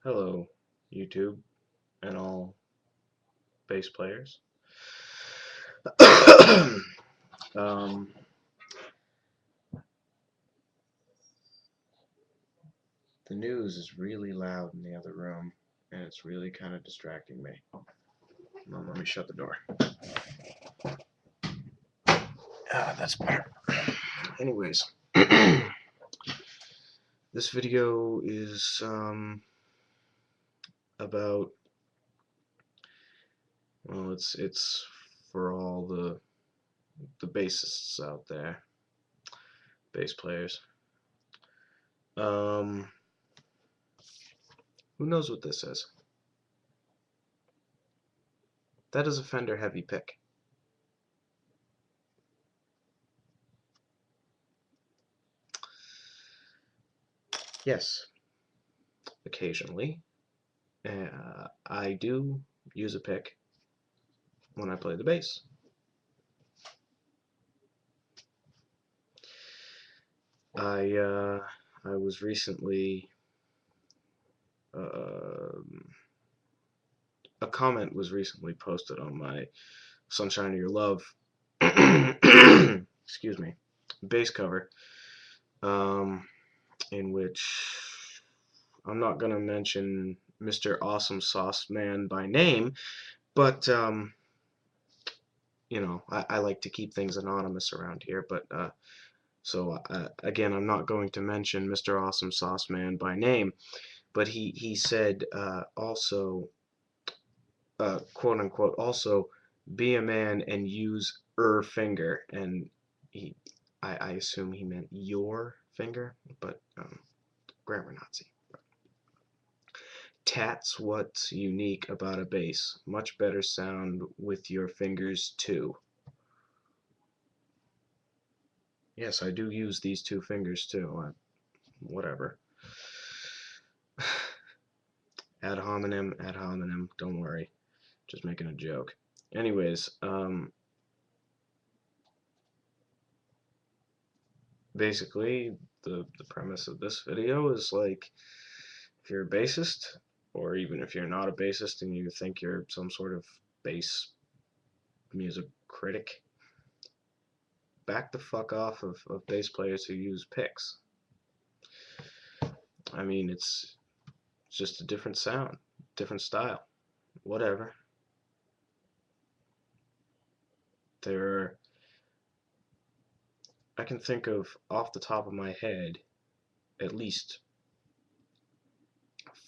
Hello, YouTube and all bass players. um, the news is really loud in the other room, and it's really kind of distracting me. Well, let me shut the door. That's better. Anyways, this video is about, well, it's for all the bassists out there, bass players. Who knows what this is? That is a Fender heavy pick. Yes, occasionally. I do use a pick when I play the bass. I was recently a comment was recently posted on my Sunshine of Your Love excuse me, bass cover, in which I'm not gonna mention Mr. Awesome Sauce Man by name, but you know, I like to keep things anonymous around here, but so again, I'm not going to mention Mr. Awesome Sauce Man by name, but he said also, quote unquote, also be a man and use finger, and he, I assume he meant your finger, but grammar Nazi. That's what's unique about a bass. Much better sound with your fingers too. Yes, I do use these two fingers too. Whatever. Ad hominem, don't worry. Just making a joke. Anyways, basically, the premise of this video is like, if you're a bassist, or even if you're not a bassist and you think you're some sort of bass music critic, back the fuck off of bass players who use picks. I mean, it's just a different sound, different style, whatever. I can think of, off the top of my head, at least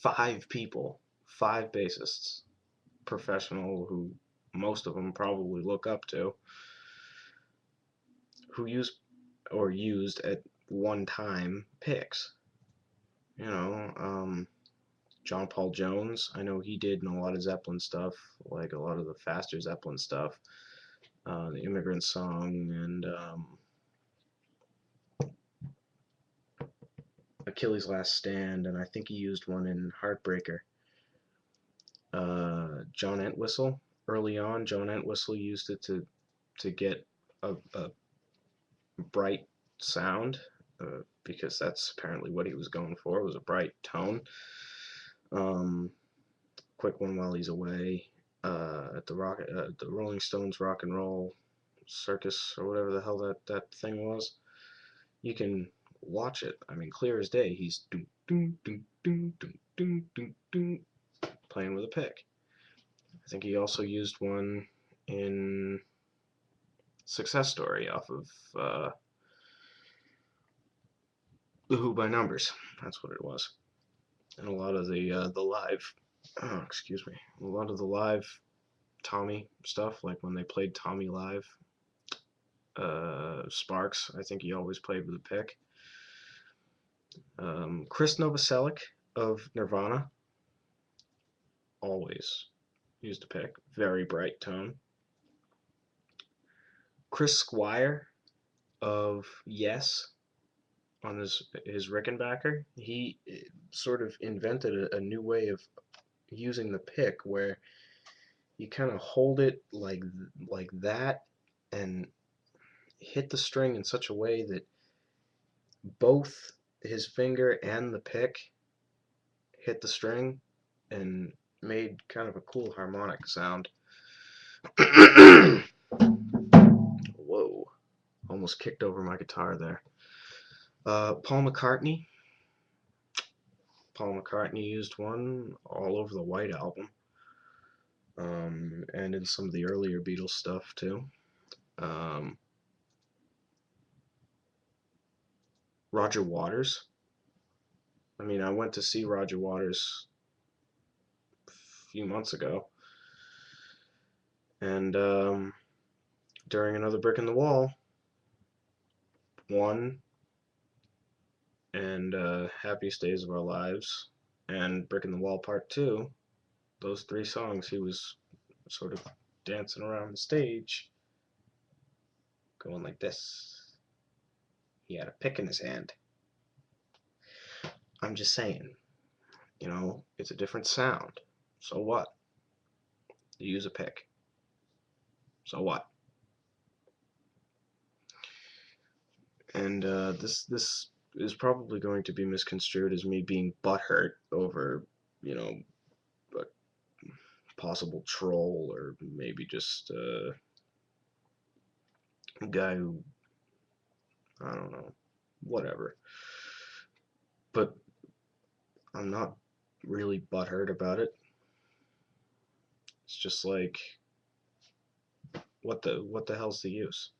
5 people, 5 bassists, professional, who most of them probably look up to, who use or used at one time picks. You know, John Paul Jones, I know he did in a lot of Zeppelin stuff, like a lot of the faster Zeppelin stuff, the Immigrant Song, and Achilles' Last Stand, and I think he used one in Heartbreaker. John Entwistle, early on, John Entwistle used it to get a bright sound, because that's apparently what he was going for, was a bright tone. Quick one while he's away, at the Rolling Stones Rock and Roll Circus, or whatever the hell that thing was. You can watch it. I mean, clear as day. He's doom, doom, doom, doom, doom, doom, doom, doom, playing with a pick. I think he also used one in Success Story off of The Who by Numbers. That's what it was. And a lot of the live, excuse me, a lot of the live Tommy stuff, like when they played Tommy live, Sparks, I think he always played with a pick. Chris Novoselic of Nirvana always used a pick, very bright tone. Chris Squire of Yes, on his Rickenbacker, he sort of invented a new way of using the pick, where you kind of hold it like that and hit the string in such a way that both his finger and the pick hit the string and made kind of a cool harmonic sound. Whoa, almost kicked over my guitar there. Paul McCartney. Paul McCartney used one all over the White Album, and in some of the earlier Beatles stuff too. Roger Waters. I mean, I went to see Roger Waters a few months ago, and during Another Brick in the Wall, one, and Happiest Days of Our Lives, and Brick in the Wall Part 2, those three songs, he was sort of dancing around the stage, going like this. He had a pick in his hand. I'm just saying, you know, it's a different sound. So what? You use a pick. So what? And this is probably going to be misconstrued as me being butthurt over, you know, a possible troll, or maybe just a guy who, I don't know, whatever. But I'm not really butthurt about it. It's just like, what the hell's the use?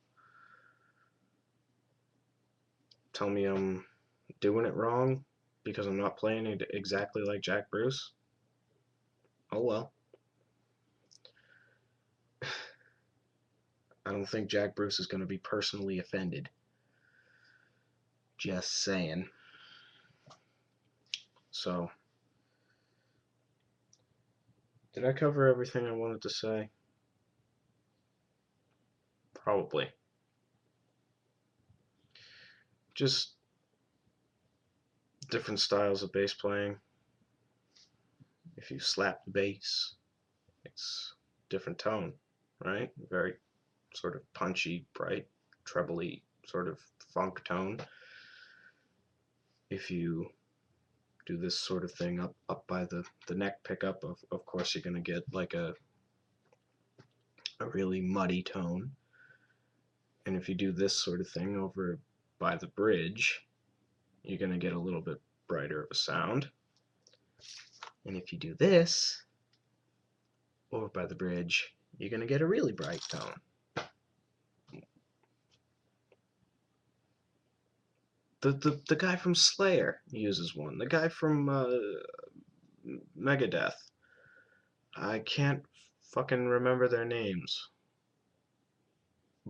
Tell me I'm doing it wrong because I'm not playing it exactly like Jack Bruce? Oh well. I don't think Jack Bruce is going to be personally offended. Just saying. So, did I cover everything I wanted to say? Probably. Just different styles of bass playing. If you slap the bass, it's different tone, right? Very sort of punchy, bright, trebly sort of funk tone. If you do this sort of thing up by the neck pickup, of course you're going to get like a really muddy tone. And if you do this sort of thing over by the bridge, you're going to get a little bit brighter of a sound. And if you do this over by the bridge, you're going to get a really bright tone. The guy from Slayer uses one. The guy from Megadeth. I can't fucking remember their names,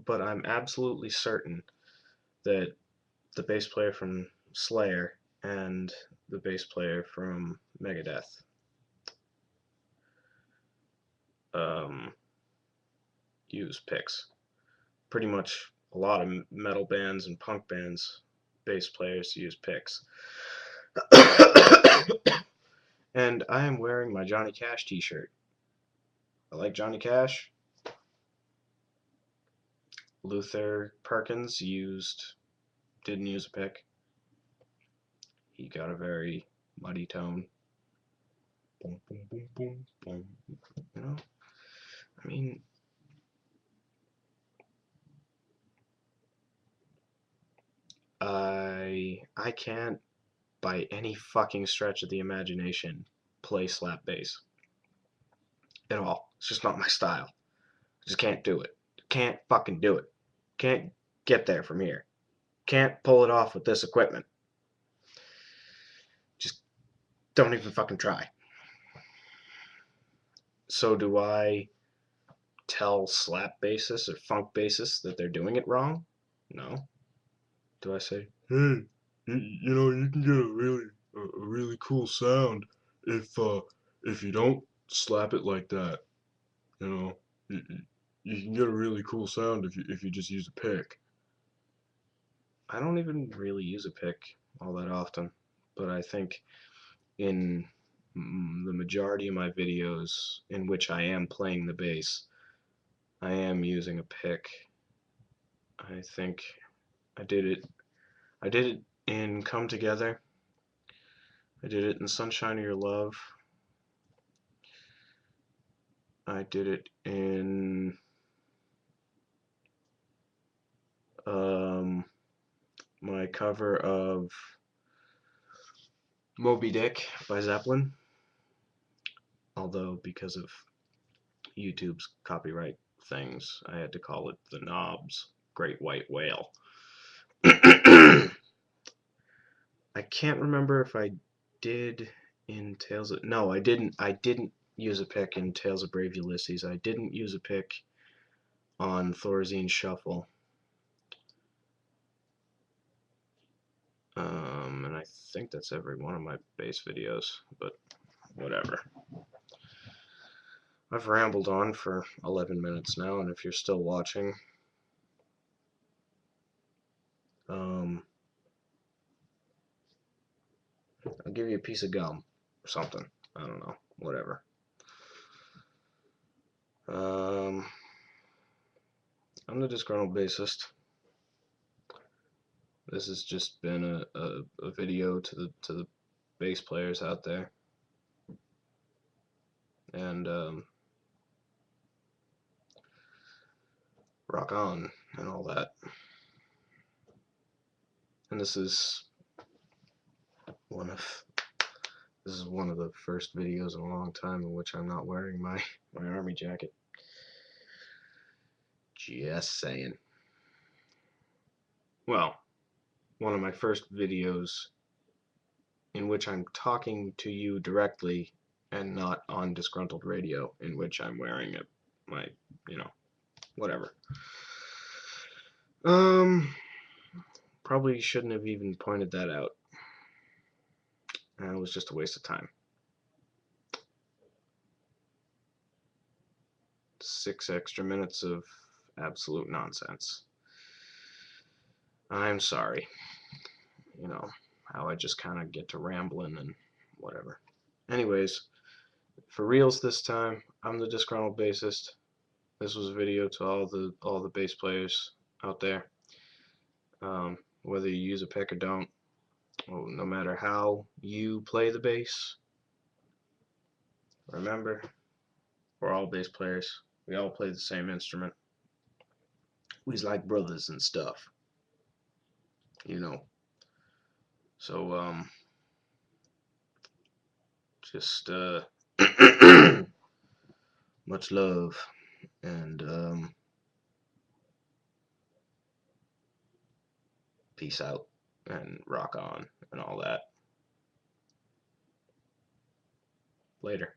but I'm absolutely certain that the bass player from Slayer and the bass player from Megadeth use picks. Pretty much a lot of metal bands and punk bands, bass players use picks. And I am wearing my Johnny Cash t-shirt. I like Johnny Cash. Luther Perkins didn't use a pick. He got a very muddy tone. Boom, boom, boom, boom, boom. You know? I mean, I can't, by any fucking stretch of the imagination, play slap bass at all. It's just not my style. I just can't do it. Can't fucking do it. Can't get there from here. Can't pull it off with this equipment. Just don't even fucking try. So do I tell slap bassists or funk bassists that they're doing it wrong? No. Do I say, hey, you know, you can get a really cool sound if you don't slap it like that. You know, you can get a really cool sound if you just use a pick. I don't even really use a pick all that often, but I think in the majority of my videos in which I am playing the bass, I am using a pick. I think I did it in Come Together. I did it in Sunshine of Your Love. I did it in my cover of Moby Dick by Zeppelin, although because of YouTube's copyright things, I had to call it The Knobs Great White Whale. I can't remember if I did in Tales of... No, I didn't use a pick in Tales of Brave Ulysses. I didn't use a pick on Thorazine Shuffle. And I think that's every one of my bass videos, but whatever. I've rambled on for 11 minutes now, and if you're still watching, I'll give you a piece of gum or something. I don't know, whatever. I'm the Disgruntled Bassist. This has just been a video to the bass players out there, and rock on and all that. And this is one of the first videos in a long time in which I'm not wearing my army jacket. Just saying. Well, one of my first videos in which I'm talking to you directly and not on Disgruntled Radio, in which I'm wearing my, whatever. Probably shouldn't have even pointed that out. It was just a waste of time. 6 extra minutes of absolute nonsense. I'm sorry. You know, how I just kind of get to rambling and whatever. Anyways, for reals this time, I'm the Disgruntled Bassist. This was a video to all the bass players out there. Whether you use a pick or don't, well, no matter how you play the bass, remember, we're all bass players. We all play the same instrument. We's like brothers and stuff, you know. So, just, much love, and, peace out, and rock on, and all that. Later.